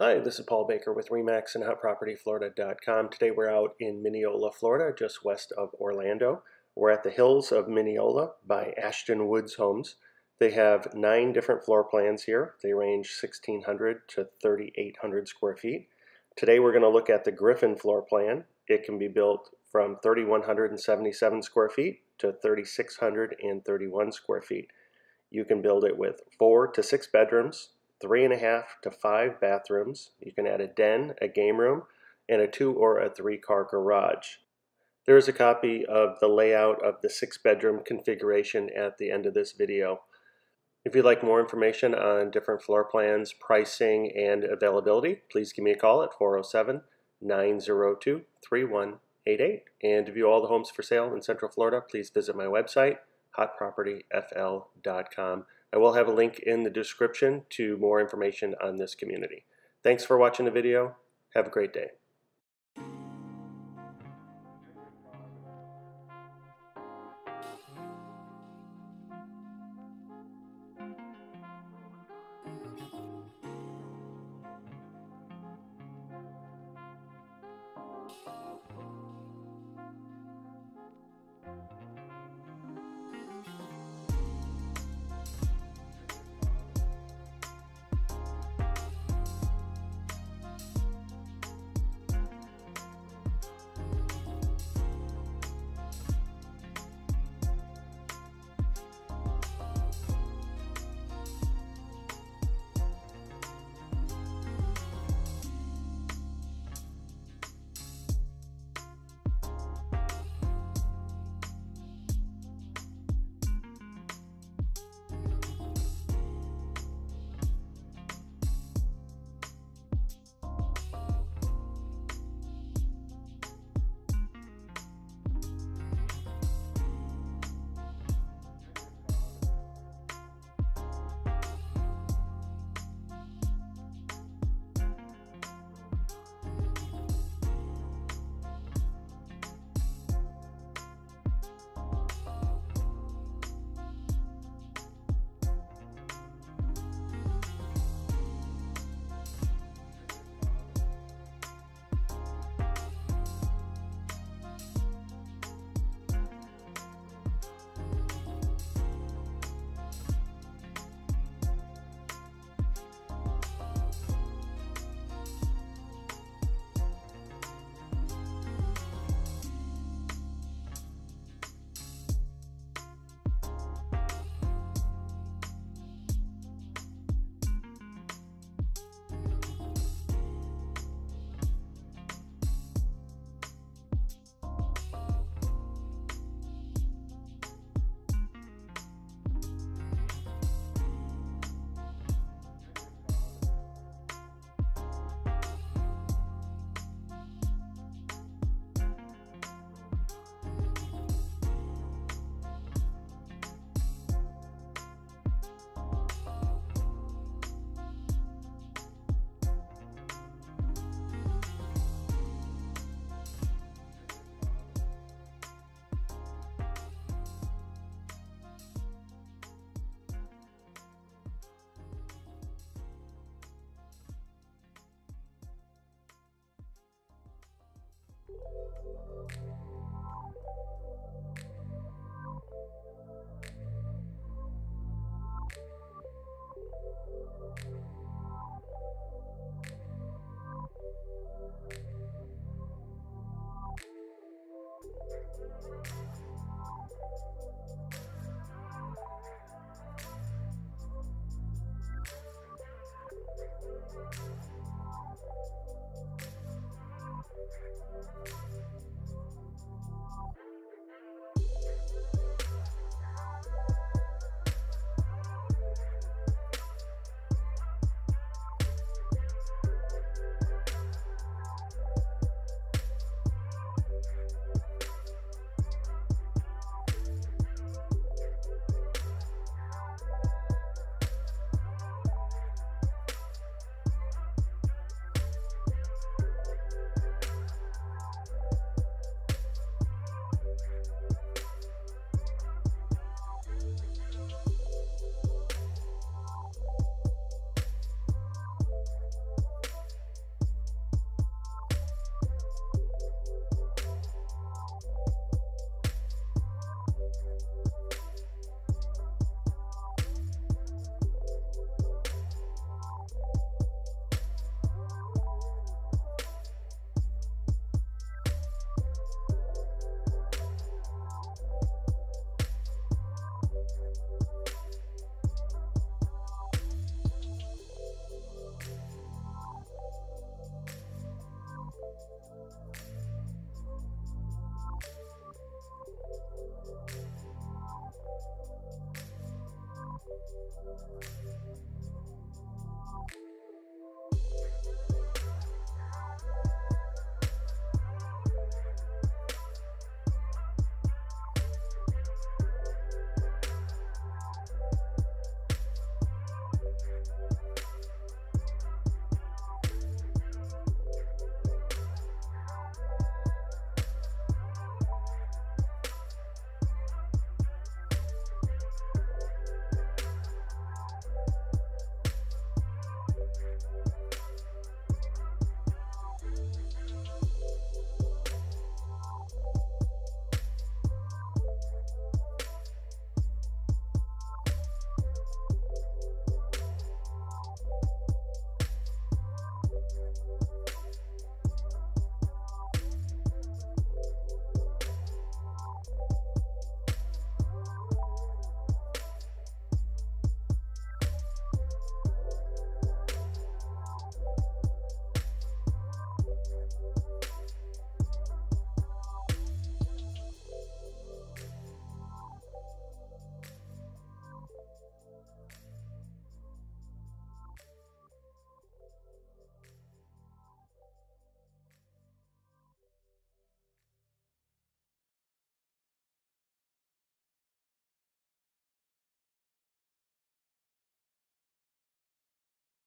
Hi, this is Paul Baker with RE/MAX and HotPropertyFlorida.com. Today we're out in Minneola, Florida, just west of Orlando. We're at the hills of Minneola by Ashton Woods Homes. They have 9 different floor plans here. They range 1,600 to 3,800 square feet. Today we're going to look at the Griffin floor plan. It can be built from 3,177 square feet to 3,631 square feet. You can build it with 4 to 6 bedrooms, 3.5 to 5 bathrooms. You can add a den, a game room, and a 2 or a 3 car garage. There is a copy of the layout of the 6-bedroom configuration at the end of this video. If you'd like more information on different floor plans, pricing, and availability, please give me a call at 407-902-3188. And to view all the homes for sale in Central Florida, please visit my website, hotpropertyfl.com. I will have a link in the description to more information on this community. Thanks for watching the video. Have a great day.